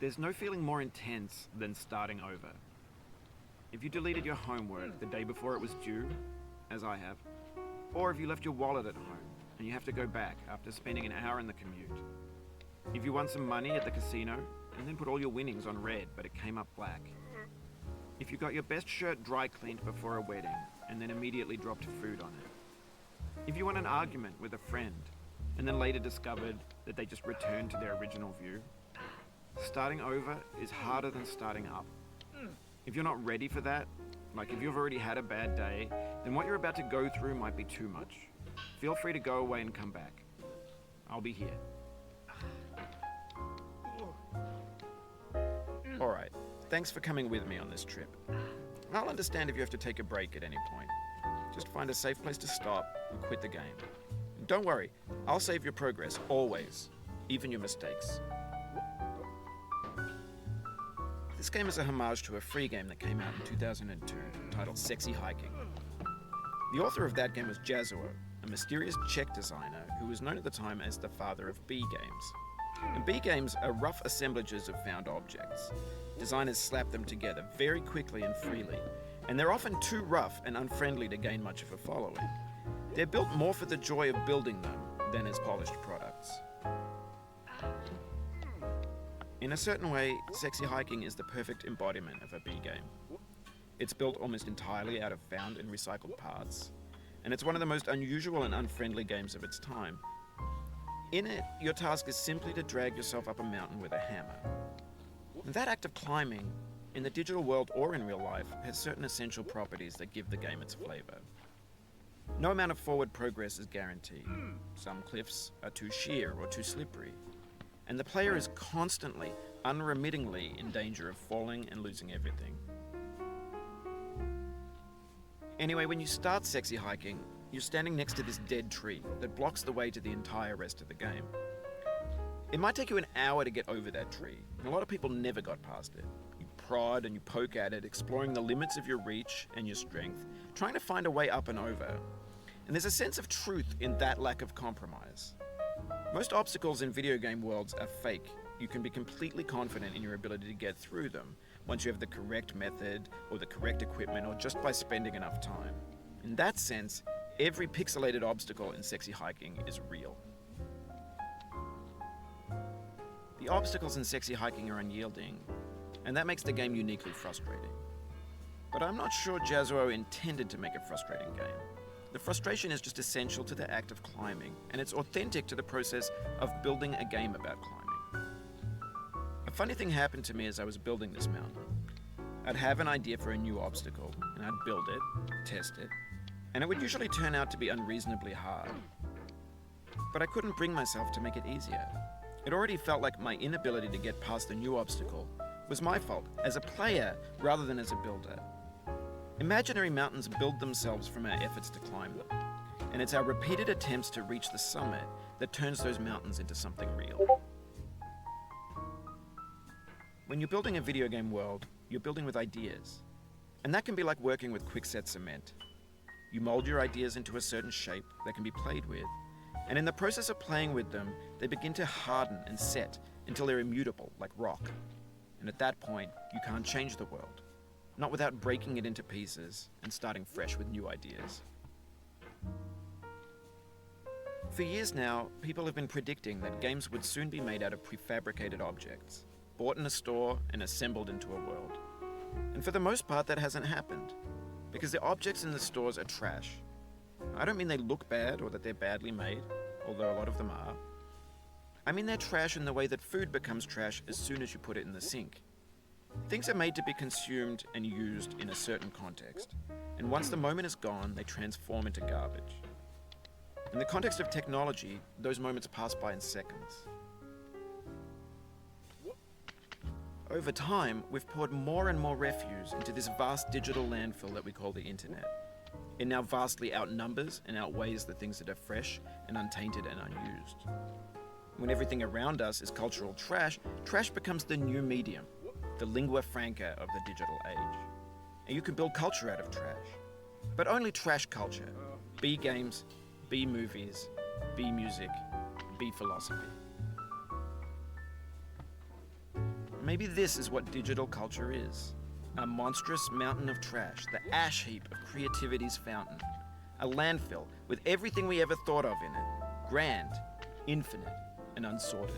There's no feeling more intense than starting over. If you deleted your homework the day before it was due, as I have, or if you left your wallet at home and you have to go back after spending an hour in the commute. If you won some money at the casino and then put all your winnings on red but it came up black. If you got your best shirt dry cleaned before a wedding and then immediately dropped food on it. If you won an argument with a friend and then later discovered that they just returned to their original view. Starting over is harder than starting up. If you're not ready for that, like if you've already had a bad day, then what you're about to go through might be too much. Feel free to go away and come back. I'll be here. Alright, thanks for coming with me on this trip. I'll understand if you have to take a break at any point. Just find a safe place to stop and quit the game. And don't worry, I'll save your progress, always, even your mistakes. This game is a homage to a free game that came out in 2002, titled Sexy Hiking. The author of that game was Jazuo, a mysterious Czech designer who was known at the time as the father of B games. And B games are rough assemblages of found objects. Designers slap them together very quickly and freely, and they're often too rough and unfriendly to gain much of a following. They're built more for the joy of building them than as polished products. In a certain way, Sexy Hiking is the perfect embodiment of a B game. It's built almost entirely out of found and recycled parts, and it's one of the most unusual and unfriendly games of its time. In it, your task is simply to drag yourself up a mountain with a hammer. And that act of climbing, in the digital world or in real life, has certain essential properties that give the game its flavor. No amount of forward progress is guaranteed. Some cliffs are too sheer or too slippery. And the player is constantly, unremittingly in danger of falling and losing everything. Anyway, when you start Sexy Hiking, you're standing next to this dead tree that blocks the way to the entire rest of the game. It might take you an hour to get over that tree, and a lot of people never got past it. You prod and you poke at it, exploring the limits of your reach and your strength, trying to find a way up and over. And there's a sense of truth in that lack of compromise. Most obstacles in video game worlds are fake. You can be completely confident in your ability to get through them once you have the correct method or the correct equipment or just by spending enough time. In that sense, every pixelated obstacle in Sexy Hiking is real. The obstacles in Sexy Hiking are unyielding, and that makes the game uniquely frustrating. But I'm not sure Jazuo intended to make a frustrating game. The frustration is just essential to the act of climbing, and it's authentic to the process of building a game about climbing. A funny thing happened to me as I was building this mountain. I'd have an idea for a new obstacle, and I'd build it, test it, and it would usually turn out to be unreasonably hard. But I couldn't bring myself to make it easier. It already felt like my inability to get past the new obstacle was my fault, as a player rather than as a builder. Imaginary mountains build themselves from our efforts to climb them, and it's our repeated attempts to reach the summit that turns those mountains into something real. When you're building a video game world, you're building with ideas, and that can be like working with quickset cement. You mold your ideas into a certain shape that can be played with, and in the process of playing with them, they begin to harden and set until they're immutable, like rock. And at that point, you can't change the world. Not without breaking it into pieces and starting fresh with new ideas. For years now, people have been predicting that games would soon be made out of prefabricated objects, bought in a store and assembled into a world. And for the most part, that hasn't happened, because the objects in the stores are trash. I don't mean they look bad or that they're badly made, although a lot of them are. I mean they're trash in the way that food becomes trash as soon as you put it in the sink. Things are made to be consumed and used in a certain context, and once the moment is gone, they transform into garbage. In the context of technology, those moments pass by in seconds. Over time, we've poured more and more refuse into this vast digital landfill that we call the internet. It now vastly outnumbers and outweighs the things that are fresh and untainted and unused. When everything around us is cultural trash, trash becomes the new medium, the lingua franca of the digital age. And you can build culture out of trash. But only trash culture. B games, B movies, B music, B philosophy. Maybe this is what digital culture is. A monstrous mountain of trash, the ash heap of creativity's fountain. A landfill with everything we ever thought of in it. Grand, infinite, and unsorted.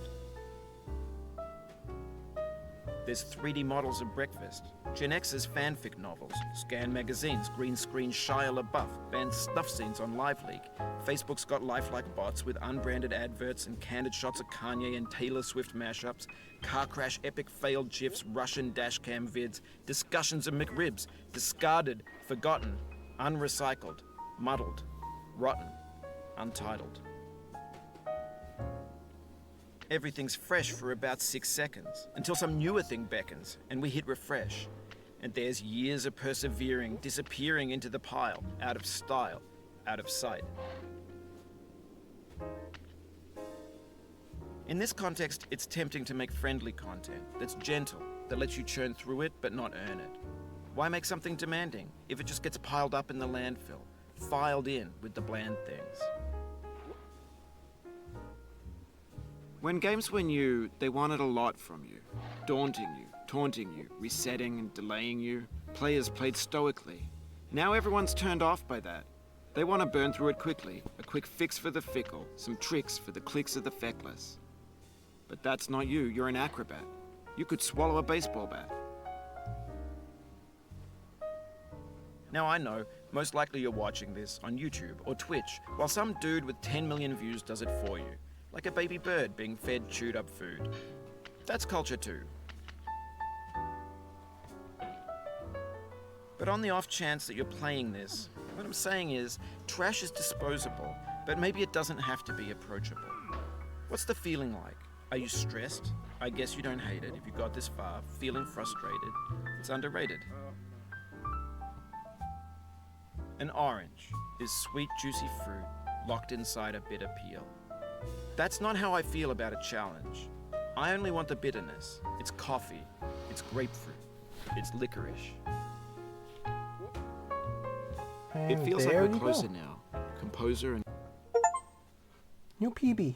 There's 3D models of breakfast, Gen X's fanfic novels, scan magazines, green screen Shia LaBeouf, banned snuff scenes on LiveLeak. Facebook's got lifelike bots with unbranded adverts and candid shots of Kanye and Taylor Swift mashups, car crash epic failed GIFs, Russian dashcam vids, discussions of McRibs, discarded, forgotten, unrecycled, muddled, rotten, untitled. Everything's fresh for about 6 seconds, until some newer thing beckons, and we hit refresh. And there's years of persevering, disappearing into the pile, out of style, out of sight. In this context, it's tempting to make friendly content that's gentle, that lets you churn through it but not earn it. Why make something demanding if it just gets piled up in the landfill, filed in with the bland things? When games were new, they wanted a lot from you. Daunting you, taunting you, resetting and delaying you. Players played stoically. Now everyone's turned off by that. They want to burn through it quickly, a quick fix for the fickle, some tricks for the clicks of the feckless. But that's not you, you're an acrobat. You could swallow a baseball bat. Now I know, most likely you're watching this on YouTube or Twitch, while some dude with 10 million views does it for you. Like a baby bird being fed chewed up food. That's culture too. But on the off chance that you're playing this, what I'm saying is, trash is disposable, but maybe it doesn't have to be approachable. What's the feeling like? Are you stressed? I guess you don't hate it if you got this far. Feeling frustrated? It's underrated. An orange is sweet, juicy fruit locked inside a bitter peel. That's not how I feel about a challenge. I only want the bitterness. It's coffee. It's grapefruit. It's licorice. And it feels like there we're you closer go. now. Composer and New PB.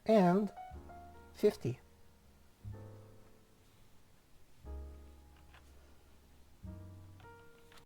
And 50.